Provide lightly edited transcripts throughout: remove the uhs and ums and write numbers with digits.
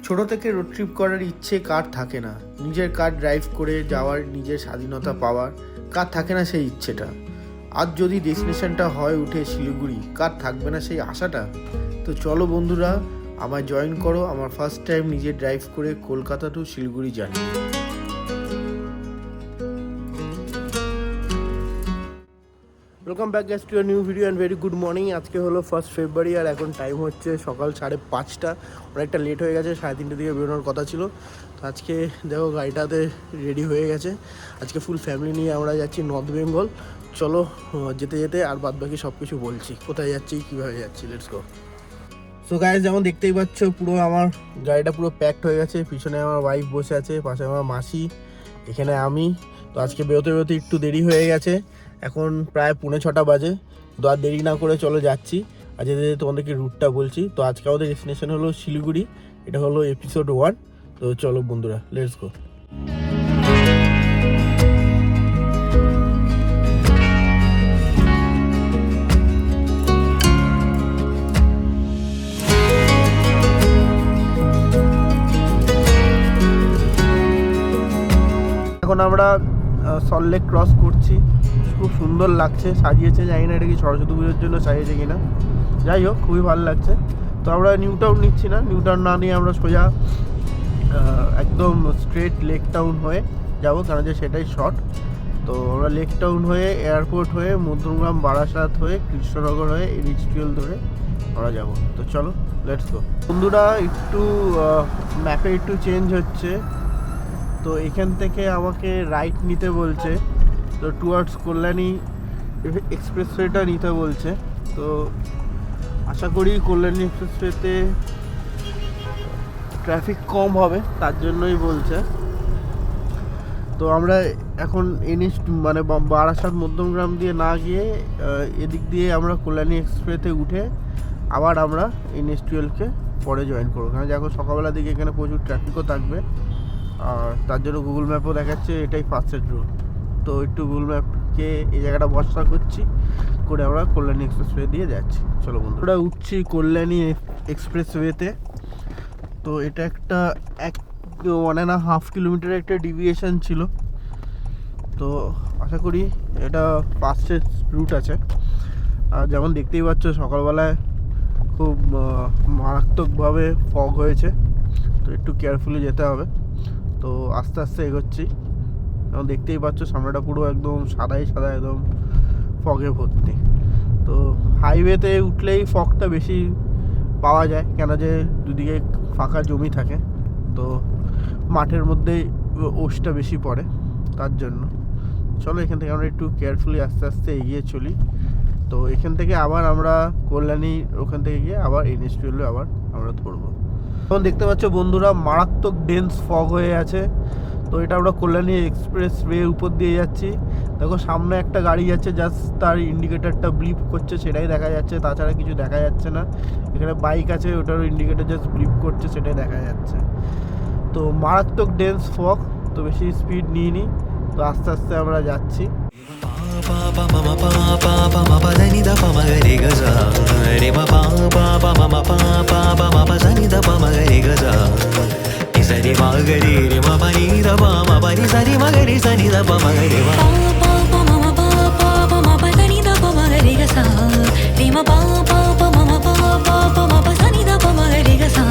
ছোটো থেকে road trip করার ইচ্ছে কার থাকে না, নিজের কার ড্রাইভ করে যাওয়ার, নিজের স্বাধীনতা পাওয়ার কার থাকে না সেই ইচ্ছেটা। আজ যদি ডেস্টিনেশনটা হয় উঠে শিলিগুড়ি, কার থাকবে না সেই আশাটা। তো চলো বন্ধুরা, আমায় জয়েন করো আমার ফার্স্ট টাইম নিজে ড্রাইভ করে Kolkata to Siliguri journey. Welcome back guys to new video and very good morning. আজকে হলো 1 ফেব্রুয়ারি আর এখন টাইম হচ্ছে সকাল 5:30। অনেকটা লেট হয়ে গেছে, 3:30 দিকে বেরোনোর কথা ছিল। তো আজকে দেখো গাড়িটাতে রেডি হয়ে গেছে। আজকে ফুল ফ্যামিলি নিয়ে আমরা যাচ্ছি নর্থ বেঙ্গল। চলো যেতে যেতে আর বাদ বাকি সব কিছু বলছি, কোথায় যাচ্ছি কীভাবে যাচ্ছি, লেটস গো। সো গাইস, যেমন দেখতেই পাচ্ছ পুরো আমার গাড়িটা পুরো প্যাকড হয়ে গেছে। পিছনে আমার ওয়াইফ বসে আছে, পাশে আমার মাসি, এখানে আমি। তো আজকে বেরোতে বেরোতে একটু দেরি হয়ে গেছে, এখন প্রায় 5:45 বাজে। তো আর দেরি না করে চলো যাচ্ছি। আর যেতে যেতে তোমাদেরকে রুটটা বলছি। তো আজকে আমাদের ডেস্টিনেশন হলো শিলিগুড়ি, এটা হলো এপিসোড 1। তো চলো বন্ধুরা, লেটস গো। এখন আমরা সল্টলেক ক্রস করছি। খুব সুন্দর লাগছে, সাজিয়েছে, জানি না এটা কি সরস্বতী পুজোর জন্য সাজিয়েছে কিনা, যাই হোক খুবই ভালো লাগছে। তো আমরা নিউ টাউন নিচ্ছি না, নিউ টাউন না নিয়ে আমরা সোজা একদম স্ট্রেট লেক টাউন হয়ে যাবো, কারণ যে সেটাই শর্ট। তো আমরা লেক টাউন হয়ে, এয়ারপোর্ট হয়ে, মধ্যমগ্রাম, বারাসাত হয়ে, কৃষ্ণনগর হয়ে, NH-12 ধরে আমরা যাবো। তো চলো লেটস গো। বন্ধুরা একটু ম্যাপে একটু চেঞ্জ হচ্ছে, তো এখান থেকে আমাকে রাইট নিতে বলছে, তো টুয়ার্ডস কল্যাণী এক্সপ্রেসওয়েটা নিতে বলছে। তো আশা করি কল্যাণী এক্সপ্রেসওয়েতে ট্রাফিক কম হবে, তার জন্যই বলছে। তো আমরা এখন মানে বারাসাত মধ্যমগ্রাম দিয়ে না গিয়ে এদিক দিয়ে আমরা কল্যাণী এক্সপ্রেসে উঠে আবার আমরা NH-12কে পরে জয়েন করবো, কারণ এখন সকালবেলার দিকে এখানে প্রচুর ট্রাফিকও থাকবে। আর তার জন্য গুগল ম্যাপও দেখাচ্ছে এটাই ফাস্টেস্ট রুট। তো একটু গুগল ম্যাপকে এই জায়গাটা ভরসা করছি, করে আমরা কল্যাণী এক্সপ্রেসওয়ে দিয়ে যাচ্ছি। চলো বন্ধুরা, উঠছি কল্যাণী এক্সপ্রেসওয়েতে। তো এটা একটা 1.5 কিলোমিটারের একটা ডিভিয়েশন ছিল। তো আশা করি এটা ফাস্টেস্ট রুট আছে। আর যেমন দেখতেই পাচ্ছ সকালবেলায় খুব মারাত্মকভাবে ফগ হয়েছে, তো একটু কেয়ারফুলি যেতে হবে। তো আস্তে আস্তে এগোচ্ছি, যেমন দেখতেই পাচ্ছ সামনেটা পুরো একদম সাদাই সাদা, একদম ফগে ভর্তি। তো হাইওয়েতে উঠলেই ফগটা বেশি পাওয়া যায়, কেন যে দুদিকে ফাঁকা জমি থাকে, তো মাঠের মধ্যেই ওশটা বেশি পড়ে, তার জন্য। চলো এখান থেকে আমরা একটু কেয়ারফুলি আস্তে আস্তে এগিয়ে চলি। তো এখান থেকে আবার আমরা কল্যাণী, ওখান থেকে গিয়ে আবার NH-12 আবার আমরা ধরবো। এখন দেখতে পাচ্ছ বন্ধুরা মারাত্মক ডেন্স ফগ হয়ে আছে। তো এটা আমরা কল্যাণী এক্সপ্রেস ওয়ে উপর দিয়ে যাচ্ছি। দেখো সামনে একটা গাড়ি যাচ্ছে, জাস্ট তার ইন্ডিকেটারটা ব্লিপ করছে, সেটাই দেখা যাচ্ছে, তাছাড়া কিছু দেখা যাচ্ছে না। এখানে বাইক আছে, ওটারও ইন্ডিকেটার জাস্ট ব্লিপ করছে, সেটাই দেখা যাচ্ছে। তো মারাত্মক ডেন্স ফগ, তো বেশি স্পিড নিইনি, তো আস্তে আস্তে আমরা যাচ্ছি। సరి మగరి రే మపని రబ మపని సరి మగరి సని రబ మగరి వ పా పా మమ పా పా పా మప సని రబ మగరి గ సా రే మ పా పా పా మమ పా పా పా మప సని రబ మగరి గ సా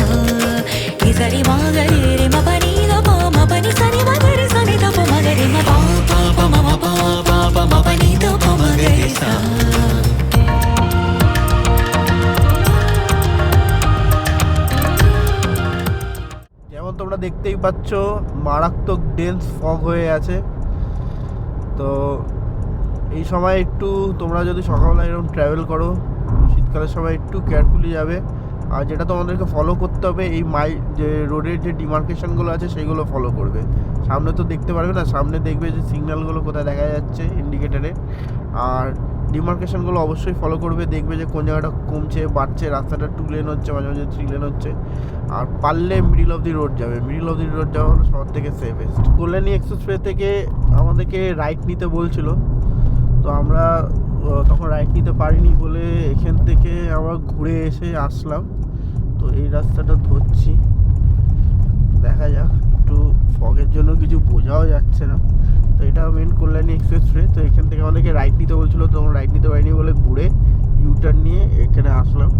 ని సరి మగరి రే మపని రబ మపని సని మగరి సని రబ మగరి మ పా పా పా మమ పా పా పా మపని రబ మగరి సా। তোমরা দেখতেই পাচ্ছ মারাত্মক ডেন্স ফগ হয়ে আছে। তো এই সময় একটু তোমরা যদি সকালবেলা এরকম ট্রাভেল করো, শীতকালের সময় একটু কেয়ারফুলি যাবে। আর যেটা তোমাদেরকে ফলো করতে হবে, এই যে রোডের যে ডিমার্কেশনগুলো আছে সেইগুলো ফলো করবে। সামনে তো দেখতে পারবে না, সামনে দেখবে যে সিগন্যালগুলো কোথায় দেখা যাচ্ছে ইন্ডিকেটারে, আর ডিমার্কেশনগুলো অবশ্যই ফলো করবে। দেখবে যে কোন জায়গাটা কমছে বাড়ছে, রাস্তাটা 2 লেন হচ্ছে, মাঝে মাঝে 3 লেন হচ্ছে। আর পারলে মিডিল অফ দি রোড যাবে, মিডিল অফ দি রোড যাওয়া হলো সবার থেকে সেফেস্ট। কল্যাণী এক্সপ্রেসওয়ে থেকে আমাদেরকে রাইট নিতে বলছিল, তো আমরা তখন রাইট নিতে পারিনি বলে এখান থেকে আমরা ঘুরে এসে আসলাম। তো এই রাস্তাটা ধরছি, মেন কল্যাণী এক্সপ্রেসওয়ে। তো এখান থেকে আমাদেরকে রাইট নিতে বলছিল, তো আমরা রাইট নিতে পারিনি বলে ঘুরে ইউটার্ন নিয়ে এখানে আসলাম।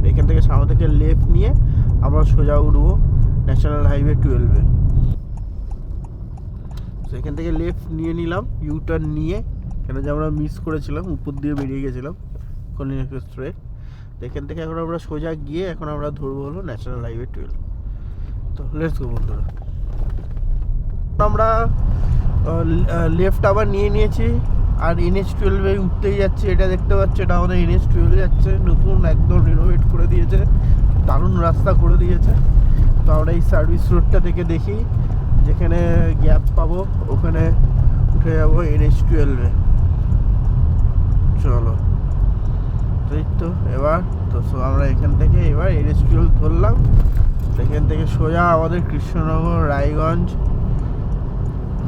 এখান থেকে সামনে থেকে লেফট নিয়ে আমরা সোজা উঠবো ন্যাশনাল হাইওয়ে 12-এ। তো এখান থেকে লেফট নিয়ে নিলাম ইউটার্ন নিয়ে, কেন যে আমরা মিস করেছিলাম, উপর দিয়ে বেরিয়ে গেছিলাম কল্যাণী এক্সপ্রেসওয়ে। তো এখান থেকে এখন আমরা সোজা গিয়ে এখন আমরা ধরবো হলো ন্যাশনাল হাইওয়ে 12। তো লেটস গো বন্ধুরা। আমরা লেফট আবার নিয়ে নিয়েছি আর NH-12 উঠতেই যাচ্ছে। এটা দেখতে পাচ্ছি, এটা আমাদের NH-12 যাচ্ছে, নতুন একদম রিনোভেট করে দিয়েছে, দারুণ রাস্তা করে দিয়েছে। তো আমরা এই সার্ভিস রোডটা থেকে দেখি যেখানে গ্যাপ পাবো ওখানে উঠে যাবো NH-12-এ। চলো এই তো এবার তো আমরা এখান থেকে এবার NH-12 ধরলাম। এখান থেকে সোজা আমাদের কৃষ্ণনগর রায়গঞ্জ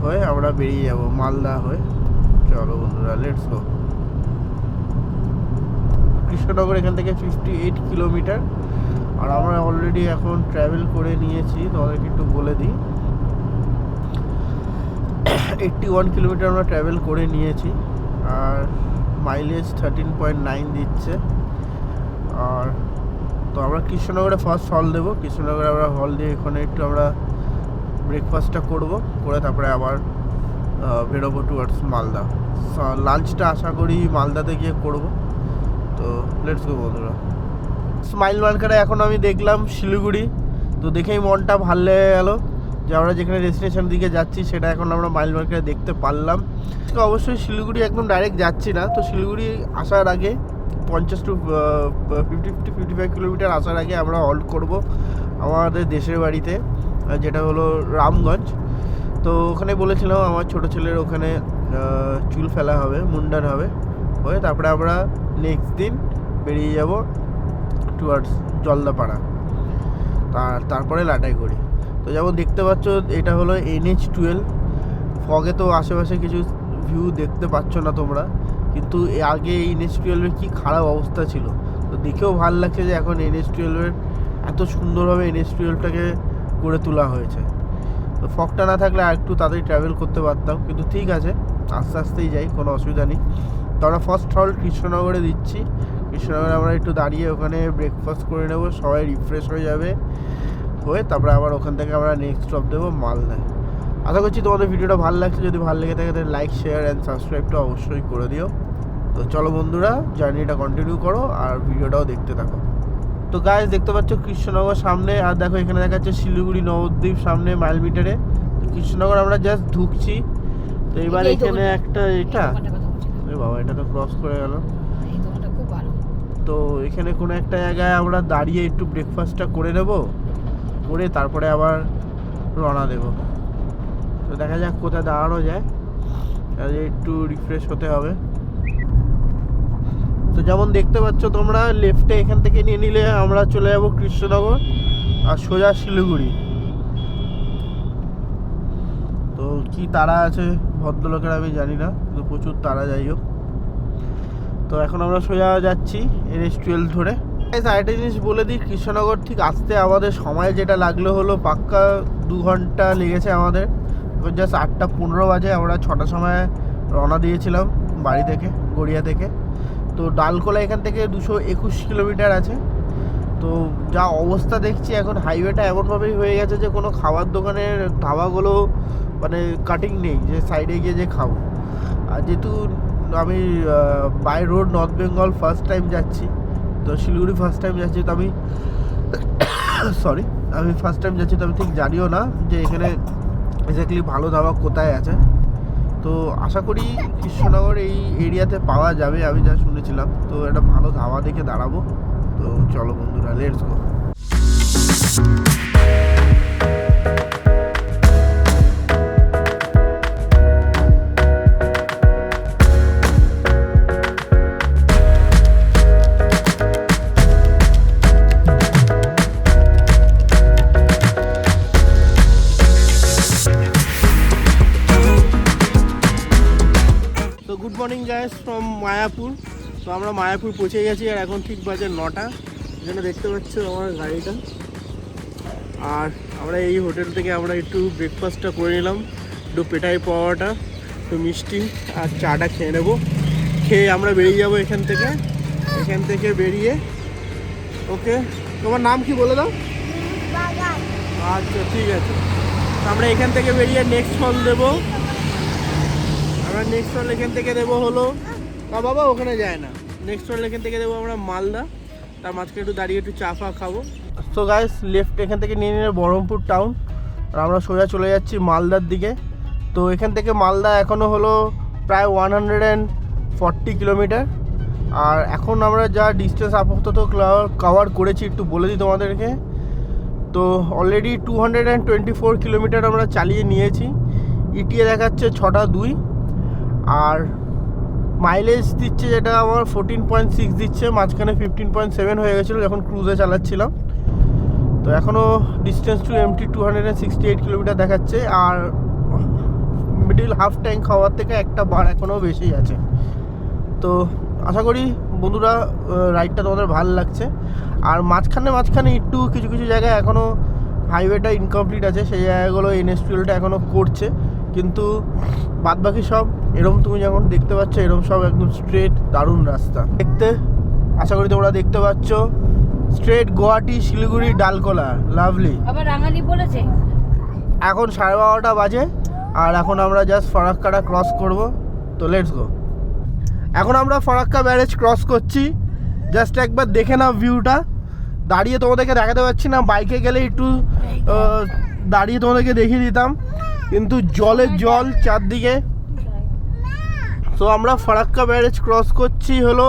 হয়ে আমরা বেরিয়ে যাব মালদা হয়ে। চলো বন্ধুরা লেটস গো। কৃষ্ণনগর এখান থেকে 58 কিলোমিটার, আর আমরা অলরেডি এখন ট্রাভেল করে নিয়েছি, তোমাদেরকে একটু বলে দিই। 81 কিলোমিটার আমরা ট্রাভেল করে নিয়েছি, আর মাইলেজ 13.9 দিচ্ছে। আর তো আমরা কৃষ্ণনগরে ফার্স্ট হল দেবো। কৃষ্ণনগরে আমরা হল দিয়ে এখানে একটু আমরা ব্রেকফাস্টটা করব, করে তারপরে আবার বেরোবো টুয়ার্ডস মালদা। লাঞ্চটা আশা করি মালদাতে গিয়ে করব। তো লেটস গো বন্ধুরা। স্মাইল মার্কারে এখন আমি দেখলাম শিলিগুড়ি, তো দেখেই মনটা ভাল লেগে গেল যে আমরা যেখানে ডেস্টিনেশন দিকে যাচ্ছি সেটা এখন আমরা মাইল মার্কারে দেখতে পারলাম। তো অবশ্যই শিলিগুড়ি একদম ডাইরেক্ট যাচ্ছি না, তো শিলিগুড়ি আসার আগে 50 to 55 কিলোমিটার আসার আগে আমরা হল্ট করব আমাদের দেশের বাড়িতে, যেটা হলো রামগঞ্জ। তো ওখানে বলেছিলাম আমার ছোটো ছেলের ওখানে চুল ফেলা হবে, মুন্ডান হবে, হয়ে তারপরে আমরা নেক্সট দিন বেরিয়ে যাব টুয়ার্ডস জলদাপাড়া, তারপরে লাটাইগুড়ি। তো যেমন দেখতে পাচ্ছ এটা হলো NH-12। ফগে তো আশেপাশে কিছু ভিউ দেখতে পাচ্ছ না তোমরা, কিন্তু আগে NH-12-এর কী খারাপ অবস্থা ছিল। তো দেখেও ভালো লাগছে যে এখন NH-12-এর এত সুন্দরভাবে NH-12টাকে করে তোলা হয়েছে। তো ফগটা না থাকলে আর একটু তাড়াতাড়ি ট্রাভেল করতে পারতাম, কিন্তু ঠিক আছে, আস্তে আস্তেই যাই, কোনো অসুবিধা নেই। তো আমরা ফার্স্ট হল কৃষ্ণনগরে দিচ্ছি। কৃষ্ণনগরে আমরা একটু দাঁড়িয়ে ওখানে ব্রেকফাস্ট করে নেবো, সবাই রিফ্রেশ হয়ে যাবে, হয়ে তারপরে আবার ওখান থেকে আমরা নেক্সট স্টপ দেবো মালদায়। আশা করছি তোমাদের ভিডিওটা ভালো লাগছে। যদি ভালো লেগে থাকে তাহলে লাইক, শেয়ার অ্যান্ড সাবস্ক্রাইবটা অবশ্যই করে দিও। তো চলো বন্ধুরা, জার্নিটা কন্টিনিউ করো আর ভিডিওটাও দেখতে থাকো। তো গাইস দেখতে পাচ্ছ কৃষ্ণনগর সামনে, আর দেখো এখানে দেখা যাচ্ছে শিলিগুড়ি নবদ্বীপ সামনে মাইল মিটারে। তো কৃষ্ণনগর আমরা জাস্ট ঢুকছি। তো এবার এখানে একটা এটা বাবা, এটা তো ক্রস করে গেল। তো এখানে কোনো একটা জায়গায় আমরা দাঁড়িয়ে একটু ব্রেকফাস্টটা করে নেব, করে তারপরে আবার রওনা দেব। তো দেখা যাক কোথায় দাঁড়ানো যায়, একটু রিফ্রেশ হতে হবে। তো যেমন দেখতে পাচ্ছ তোমরা লেফটে এখান থেকে নিয়ে নিলে আমরা চলে যাব কৃষ্ণনগর আর সোজা শিলিগুড়ি। তো কি তারা আছে ভদ্রলোকের আমি জানি না, কিন্তু প্রচুর তারা, যাই হোক। তো এখন আমরা সোজা যাচ্ছি NH-12 ধরে। আরেকটা জিনিস বলে দিই, কৃষ্ণনগর ঠিক আসতে আমাদের সময় যেটা লাগলো হলো পাক্কা 2 ঘন্টা লেগেছে আমাদের। জাস্ট 8:15 বাজে, আমরা 6টার সময় রওনা দিয়েছিলাম বাড়ি থেকে, গড়িয়া থেকে। তো ডালকোলা এখান থেকে 221 কিলোমিটার আছে। তো যা অবস্থা দেখছি এখন হাইওয়েটা এমনভাবেই হয়ে গেছে যে কোনো খাবার দোকানের ধাবাগুলো মানে কাটিং নেই যে সাইডে গিয়ে যে খাবো। আর যেহেতু আমি by road North Bengal first time যাচ্ছি, তো শিলিগুড়ি ফার্স্ট টাইম যাচ্ছি, তো আমি ফার্স্ট টাইম যাচ্ছি, তো আমি ঠিক জানিও না যে এখানে এক্স্যাক্টলি ভালো ধাবা কোথায় আছে। তো আশা করি কৃষ্ণনগর এই এরিয়াতে পাওয়া যাবে, আমি যা শুনেছিলাম। তো একটা ভালো ধাবা দেখে দাঁড়াবো। তো চলো বন্ধুরা, let's go. Good morning guys from Mayapur. তো আমরা মায়াপুর পৌঁছে গেছি, আর এখন ঠিক বাজে 9টা। এখানে দেখতে পাচ্ছ আমার গাড়িটা। আর আমরা এই হোটেল থেকে আমরা একটু ব্রেকফাস্টটা করে নিলাম, একটু পেটাই পাওয়াটা। একটু মিষ্টি আর চাটা খেয়ে নেবো, খেয়ে আমরা বেরিয়ে যাবো এখান থেকে বেরিয়ে। ওকে, তোমার নাম কি বলে দাও? আচ্ছা ঠিক আছে, তো আমরা এখান থেকে বেরিয়ে নেক্সট হল দেবো। আমরা নেক্সট হল এখান থেকে দেবো হলো বাবা ওখানে যায় না, নেক্সট হল এখান থেকে দেবো আমরা মালদা। তার মাঝখানে একটু দাঁড়িয়ে একটু চা ফা খাবো। সো গাইস, লেফট এখান থেকে নিয়ে নিলে বহরমপুর টাউন, আর আমরা সোজা চলে যাচ্ছি মালদার দিকে। তো এখান থেকে মালদা এখনও হলো প্রায় 140 কিলোমিটার। আর এখন আমরা যা ডিস্টেন্স আপাতত কভার করেছি একটু বলে দিই তোমাদেরকে। তো অলরেডি 224 কিলোমিটার আমরা চালিয়ে নিয়েছি। ইটিএ দেখাচ্ছে 6.2, আর মাইলেজ দিচ্ছে যেটা আমার 14.6 দিচ্ছে, মাঝখানে 15.7 হয়ে গেছিলো যখন ক্রুজে চালাচ্ছিলাম। তো এখনও ডিস্টেন্স টু এমটি 268 কিলোমিটার দেখাচ্ছে, আর মিডিল হাফ ট্যাঙ্ক হওয়ার থেকে একটা বার এখনও বেশি আছে। তো আশা করি বন্ধুরা রাইডটা তোমাদের ভালো লাগছে। আর মাঝখানে একটু কিছু কিছু জায়গায় এখনও হাইওয়েটা ইনকমপ্লিট আছে, সেই জায়গাগুলো NH12টা এখনও করছে, কিন্তু বাদবাকি সব এরম তুমি যখন দেখতে পাচ্ছ এরম সব একদম স্ট্রেট দারুণ রাস্তা দেখতে। আশা করি তোমরা দেখতে পাচ্ছ স্ট্রেট গুয়াহাটি শিলিগুড়ি ডালকোলা, লাভলি। আবার রাঙালি বলেছে এখন 12:30 বাজে, আর এখন আমরা জাস্ট ফারাক্কাটা ক্রস করব। তো লেটস গো। এখন আমরা ফারাক্কা ব্যারেজ ক্রস করছি। জাস্ট একবার দেখে নাও ভিউটা। দাঁড়িয়ে তোমাদেরকে দেখাতে পারছি না, বাইকে গেলে একটু দাঁড়িয়ে তোমাদেরকে দেখিয়ে দিতাম, কিন্তু জলের জল চারদিকে। তো আমরা ফারাক্কা ব্যারেজ ক্রস করছি হলো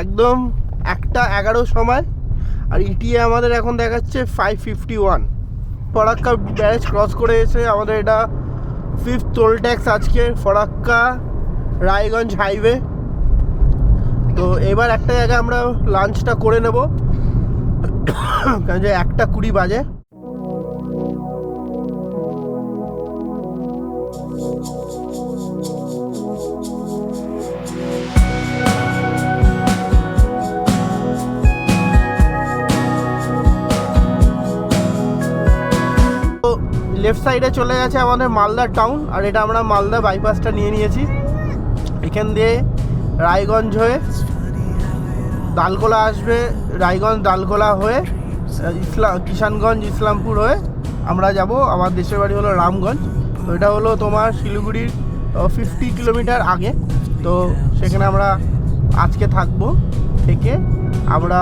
একদম 1:11 সময়, আর ইটিএ আমাদের এখন দেখাচ্ছে 551। ফারাক্কা ব্যারেজ ক্রস করে এসে আমাদের এটা 5th টোল ট্যাক্স আজকে, ফারাক্কা রায়গঞ্জ হাইওয়ে। তো এবার একটা জায়গায় আমরা লাঞ্চটা করে নেব, কারণ যে 1:20 বাজে। লেফট সাইডে চলে গেছে আমাদের মালদা টাউন, আর এটা আমরা মালদা বাইপাসটা নিয়ে নিয়েছি। এখান দিয়ে রায়গঞ্জ হয়ে দালকোলা আসবে, রায়গঞ্জ দালকোলা হয়ে কিষানগঞ্জ ইসলামপুর হয়ে আমরা যাব। আমার দেশের বাড়ি হলো রামগঞ্জ। তো এটা হলো তোমার শিলিগুড়ির 50 কিলোমিটার আগে। তো সেখানে আমরা আজকে থাকবো, থেকে আমরা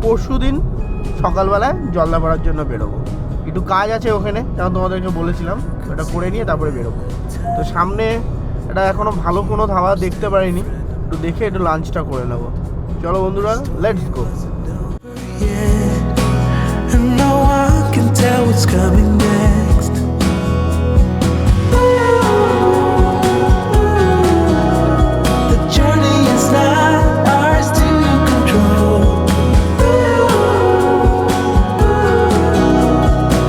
পরশু দিন সকালবেলায় জলদাপাড়ার জন্য বেরোবো। একটু কাজ আছে ওখানে, যেমন তোমাদেরকে বলেছিলাম, ওটা করে নিয়ে তারপরে বেরোবো। তো সামনে এটা এখনও ভালো কোনো ধাবা দেখতে পারিনি, একটু দেখে একটু লাঞ্চটা করে নেবো। চলো বন্ধুরা, let's go. And no one can tell what's coming next. The journey is not ours to control.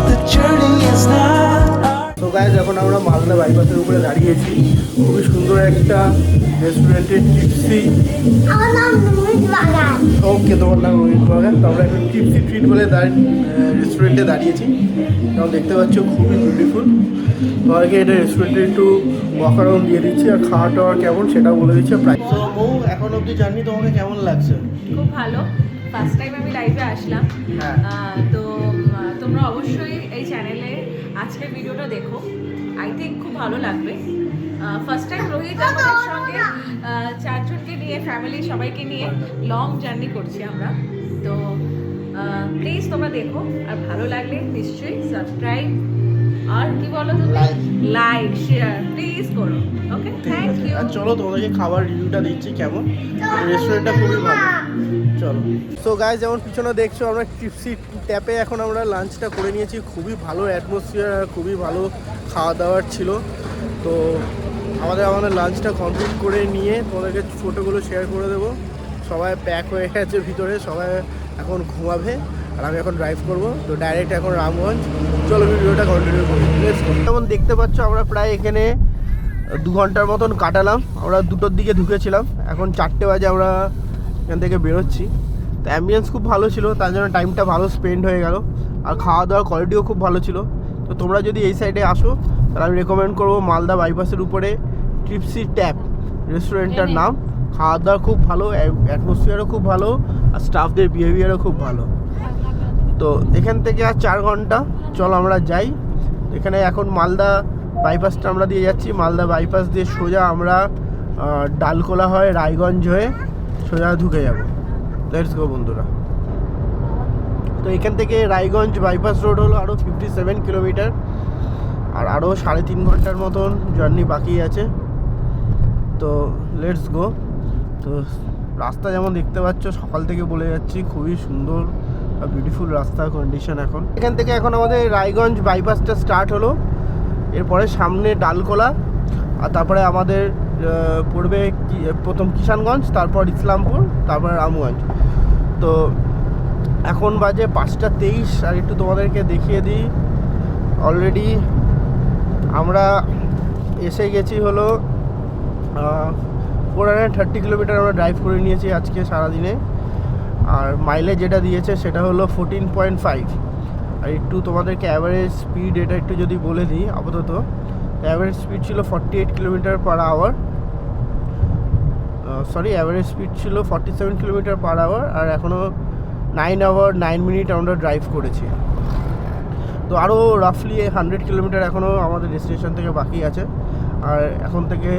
The journey is not ours. তো গাইস, এখন আমরা মালদা বাইপাসের উপরে দাঁড়িয়েছি। খুবই সুন্দর একটা রেস্টুরেন্টের টিপসি। আমার নাম রোহিত বাগান। ওকে, তোমার নাম রোহিত বাগান। তো আমরা এখন টিপসি ট্রিট বলে রেস্টুরেন্টে দাঁড়িয়েছি। যেমন দেখতে পাচ্ছ খুবই বিউটিফুল। তোমাকে এটা রেস্টুরেন্টে একটু ওয়াক অ্যারাউন্ড দিয়ে দিচ্ছি, আর খাওয়া টাওয়া কেমন সেটা বলে দিচ্ছি। প্রাইস তো বউ, এখন অবধি জার্নি তোমাকে কেমন লাগছে? খুব ভালো। ফার্স্ট টাইম আমি লাইভে আসলাম। হ্যাঁ। তো তোমরা অবশ্যই এই চ্যানেলে আজকের ভিডিওটা দেখো, আই থিঙ্ক খুব ভালো লাগবে। ফার্স্ট টাইম রোহিত আমাদের সঙ্গে 4 জনকে নিয়ে, ফ্যামিলি সবাইকে নিয়ে লং জার্নি করছি আমরা। তো প্লিজ তোমরা দেখো, আর ভালো লাগলে নিশ্চয়ই সাবস্ক্রাইব, আর কি বলো তুমি, লাইক শেয়ার প্লিজ করো। ওকে, থ্যাংক ইউ। আর চলো তোমাদেরকে খাবার রিভিউটা দিচ্ছি কেমন। রেস্টুরেন্টটা খুবই ভালো, চলো। সো গাইস, যেমন পিছনে দেখছো আমরা টিপসি ট্যাপে এখন আমরা লাঞ্চটা করে নিয়েছি। খুবই ভালো অ্যাটমসফিয়ার, খুবই ভালো খাওয়া দাওয়ার ছিল। তো আমাদের লাঞ্চটা কমপ্লিট করে নিয়ে তোমাদেরকে ফটোগুলো শেয়ার করে দেবো। সবাই প্যাক হয়ে গেছে ভিতরে, সবাই এখন ঘুমাবে, আর আমি এখন ড্রাইভ করব। তো ডাইরেক্ট এখন রামগঞ্জ। চলো ভিডিওটা কন্টিনিউ করি। যেমন দেখতে পাচ্ছ আমরা প্রায় এখানে 2 ঘন্টার মতন কাটালাম। আমরা 2টোর দিকে ঢুকেছিলাম, এখন 4টে বাজে আমরা এখান থেকে বেরোচ্ছি। তো অ্যাম্বিয়েন্স খুব ভালো ছিল, তার জন্য টাইমটা ভালো স্পেন্ড হয়ে গেল। আর খাওয়া দাওয়ার কোয়ালিটিও খুব ভালো ছিল। তো তোমরা যদি এই সাইডে আসো তাহলে আমি রেকমেন্ড করবো মালদা বাইপাসের উপরে ট্রিপসি ট্যাপ রেস্টুরেন্টটার নাম। খাওয়া দাওয়া খুব ভালো, অ্যাটমসফিয়ারও খুব ভালো, আর স্টাফদের বিহেভিয়ারও খুব ভালো। তো এখান থেকে আর 4 ঘন্টা, চলো আমরা যাই। এখানে এখন মালদা বাইপাসটা আমরা দিয়ে যাচ্ছি, মালদা বাইপাস দিয়ে সোজা আমরা ডালকোলা হয়ে রায়গঞ্জ হয়ে সোজা ঢুকে যাব। লেটস গো বন্ধুরা। তো এখান থেকে রায়গঞ্জ বাইপাস রোড হলো আরও 57 কিলোমিটার, আর আরও 3.5 ঘন্টার মতন জার্নি বাকি আছে। তো লেটস গো। তো রাস্তা যেমন দেখতে পাচ্ছ সকাল থেকে বলে যাচ্ছি, খুবই সুন্দর আর বিউটিফুল রাস্তার কন্ডিশন। এখান থেকে এখন আমাদের রায়গঞ্জ বাইপাসটা স্টার্ট হলো, এরপরে সামনে ডালকোলা, আর তারপরে আমাদের পড়বে প্রথম কিষানগঞ্জ, তারপর ইসলামপুর, তারপরে রামগঞ্জ। তো এখন বাজে 5:23, আর একটু তোমাদেরকে দেখিয়ে দিই। অলরেডি আমরা এসে গেছি হলো 430 কিলোমিটার আমরা ড্রাইভ করে নিয়েছি আজকে সারাদিনে, আর মাইলেজ যেটা দিয়েছে সেটা হলো 14.5। আর একটু তোমাদেরকে অ্যাভারেজ স্পিড এটা একটু যদি বলে দিই, আপাতত অ্যাভারেজ স্পিড ছিল 48 kilometre per hour, average speed ছিল 47 কিলোমিটার পার আওয়ার, আর এখনও 9 আওয়ার 9 মিনিট আমরা ড্রাইভ করেছি। তো আরও রাফলি 100 কিলোমিটার এখনও আমাদের ডেস্টিনেশন থেকে বাকি আছে, আর এখন থেকে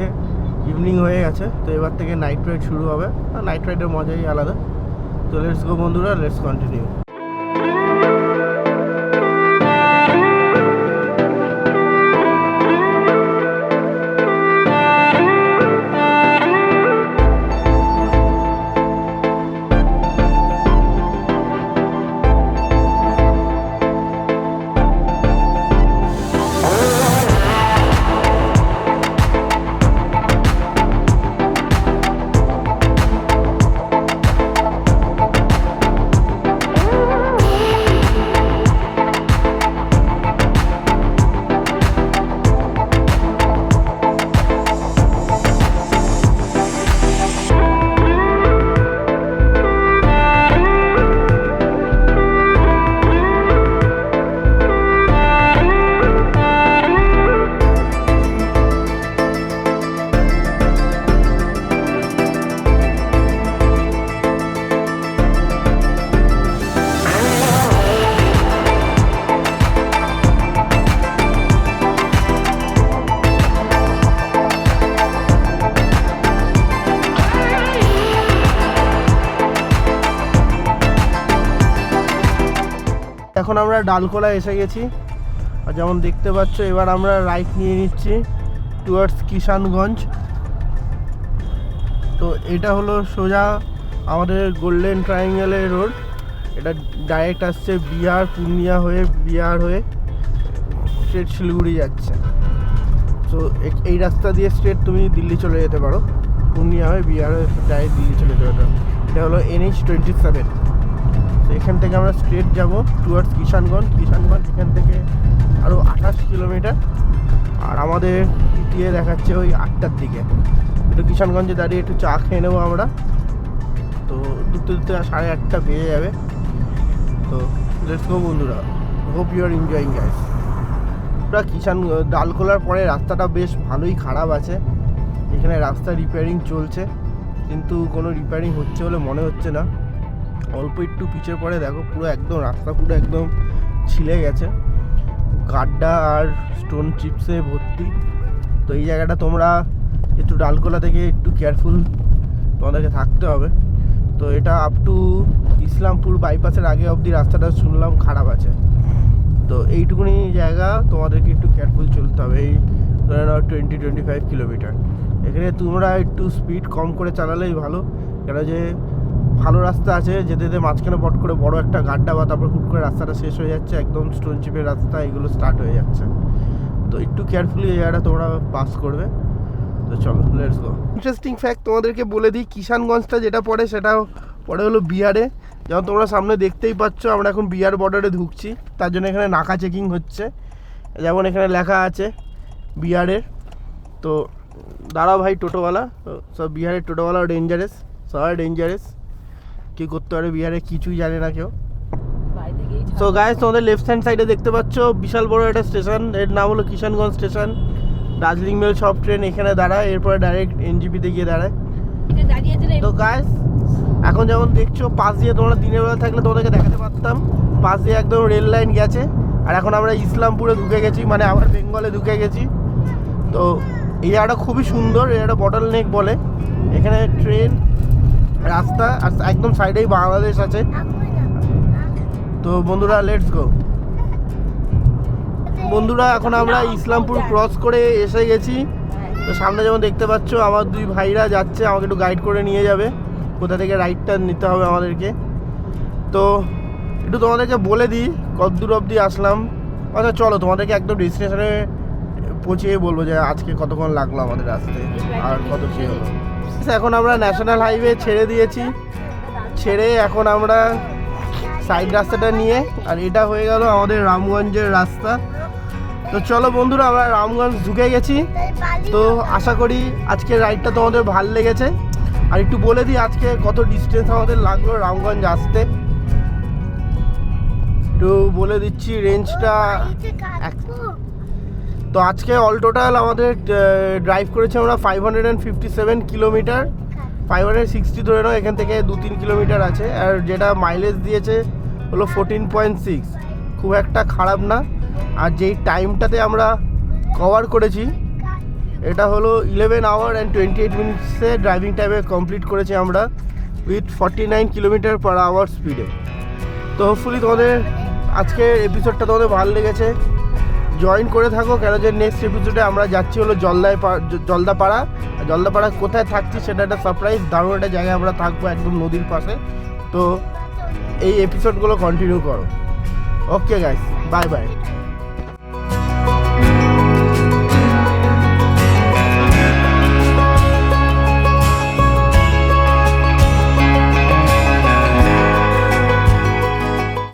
ইভিনিং হয়ে গেছে। তো এবার থেকে নাইট রাইড শুরু হবে, আর নাইট রাইডের মজাই আলাদা। তো লেটস গো বন্ধুরা, লেটস কন্টিনিউ। এখন আমরা ডালকোলা এসে গেছি, আর যেমন দেখতে পাচ্ছ এবার আমরা রাইট নিয়ে নিচ্ছি টুয়ার্ডস কিষানগঞ্জ। তো এটা হলো সোজা আমাদের গোল্ডেন ট্রায়াঙ্গেলের রোড, এটা ডাইরেক্ট আসছে বিহার, পূর্ণিয়া হয়ে বিহার হয়ে স্ট্রেট শিলিগুড়ি যাচ্ছে। তো এই রাস্তা দিয়ে স্ট্রেট তুমি দিল্লি চলে যেতে পারো, পূর্ণিয়া হয়ে বিহার হয়ে ডাইরেক্ট দিল্লি চলে যেতে পারো। এটা হলো NH-27। তো এখান থেকে আমরা স্ট্রেট যাব টুয়ার্ডস কিষানগঞ্জ। এখান থেকে আরও 28 কিলোমিটার, আর আমাদের ইটিএ দেখাচ্ছে ওই 8টার দিকে। একটু কিষানগঞ্জে দাঁড়িয়ে একটু চা খেয়ে নেবো আমরা। তো দুটো 8:30 বেজে যাবে। তো লেটস গো বন্ধুরা, hope you are enjoying guys. আমরা ডালকোলার পরে রাস্তাটা বেশ ভালোই খারাপ আছে, এখানে রাস্তা রিপেয়ারিং চলছে, কিন্তু কোনো রিপেয়ারিং হচ্ছে বলে মনে হচ্ছে না। অল্প একটু পিছের পরে দেখো পুরো একদম রাস্তা পুরো একদম ছিলে গেছে, গাড্ডা আর স্টোন চিপসে ভর্তি। তো এই জায়গাটা তোমরা একটু ডালকোলা থেকে একটু কেয়ারফুল তোমাদেরকে থাকতে হবে। তো এটা আপ টু ইসলামপুর বাইপাসের আগে অবধি রাস্তাটা শুনলাম খারাপ আছে। তো এইটুকুনি জায়গা তোমাদেরকে একটু কেয়ারফুল চলতে হবে। এই ধরে নাও 20-25 কিলোমিটার, এখানে তোমরা একটু স্পিড কম করে চালালেই ভালো, কেন যে ভালো রাস্তা আছে, যেতে যেতে মাঝখানে পট করে বড় একটা গাড্ডা বা তারপর হুট করে রাস্তাটা শেষ হয়ে যাচ্ছে, একদম স্টোন চিপের রাস্তা এগুলো স্টার্ট হয়ে যাচ্ছে। তো একটু কেয়ারফুলি এই জায়গাটা তোমরা পাস করবে। তো চলো লেটস গো। ইন্টারেস্টিং ফ্যাক্ট তোমাদেরকে বলে দিই, কিষানগঞ্জটা যেটা পড়ে সেটা পড়ে হলো বিহারে। যেমন তোমরা সামনে দেখতেই পাচ্ছ আমরা এখন বিহার বর্ডারে ঢুকছি, তার জন্য এখানে নাকা চেকিং হচ্ছে, যেমন এখানে লেখা আছে বিহারের। তো দাঁড়াও ভাই টোটোওয়ালা, সব বিহারের টোটোওয়ালা ডেঞ্জারাস, সবাই ডেঞ্জারাস, কী করতে পারে বিহারে কিছুই জানে না কেউ। বাইরে গিয়েই সো গাইস তোমাদের লেফট হ্যান্ড সাইডে দেখতে পাচ্ছ বিশাল বড় একটা স্টেশন, এর নাম হলো কিষানগঞ্জ স্টেশন। দার্জিলিং মেল সব ট্রেন এখানে দাঁড়ায়, এরপরে ডাইরেক্ট এনজিপিতে গিয়ে দাঁড়ায়। তো গাইস এখন যেমন দেখছো পাশ দিয়ে তোমরা দিনের বেলা থাকলে তোমাদেরকে দেখাতে পারতাম, পাশ দিয়ে একদম রেল লাইন গেছে। আর এখন আমরা ইসলামপুরে ঢুকে গেছি, মানে আবার বেঙ্গলে ঢুকে গেছি। তো এই জায়গাটা খুবই সুন্দর, এই জায়গাটা বটল নেক বলে। এখানে ট্রেন, রাস্তা, আর একদম সাইডেই বাংলাদেশ আছে। তো বন্ধুরা লেটস গো। বন্ধুরা এখন আমরা ইসলামপুর ক্রস করে এসে গেছি। তো সামনে যেমন দেখতে পাচ্ছ আমার দুই ভাইরা যাচ্ছে, আমাকে একটু গাইড করে নিয়ে যাবে কোথা থেকে রাইডটা নিতে হবে আমাদেরকে। তো একটু তোমাদেরকে বলে দিই কত দূর অবধি আসলাম। আচ্ছা চলো তোমাদেরকে একদম ডেস্টিনেশনে পৌঁছিয়ে বলবো যে আজকে কতক্ষণ লাগলো আমাদের আসতে আর কত কী হলো। এখন আমরা ন্যাশনাল হাইওয়ে ছেড়ে দিয়েছি, ছেড়ে এখন আমরা সাইড রাস্তাটা নিয়ে, আর এটা হয়ে গেল আমাদের রামগঞ্জের রাস্তা। তো চলো বন্ধুরা আমরা রামগঞ্জ ঢুকে গেছি। তো আশা করি আজকের রাইডটা তোমাদের ভালো লেগেছে। আর একটু বলে দিই আজকে কত ডিস্টেন্স আমাদের লাগলো রামগঞ্জ আসতে, একটু বলে দিচ্ছি রেঞ্জটা। তো আজকে অল টোটাল আমাদের ড্রাইভ করেছি আমরা 557 কিলোমিটার, 560 ধরে নাও, এখান থেকে 2-3 কিলোমিটার আছে। আর যেটা মাইলেজ দিয়েছে হলো 14.6, খুব একটা খারাপ না। আর যেই টাইমটাতে আমরা কভার করেছি এটা হলো 11 আওয়ার অ্যান্ড 28 মিনিটসে ড্রাইভিং টাইমে কমপ্লিট করেছি আমরা উইথ 49 কিলোমিটার পার আওয়ার স্পিডে। তো হোপফুলি তোমাদের আজকের এপিসোডটা তোমাদের ভালো লেগেছে, জয়েন করে থাকো, কেন যে নেক্সট এপিসোডে আমরা যাচ্ছি হলো জলদাপাড়া। জলদাপাড়া কোথায় থাকছি সেটা একটা সারপ্রাইজ, দারুণ একটা জায়গায় আমরা থাকবো একদম নদীর পাশে। তো এই এপিসোডগুলো কন্টিনিউ করো। Okay guys, bye bye.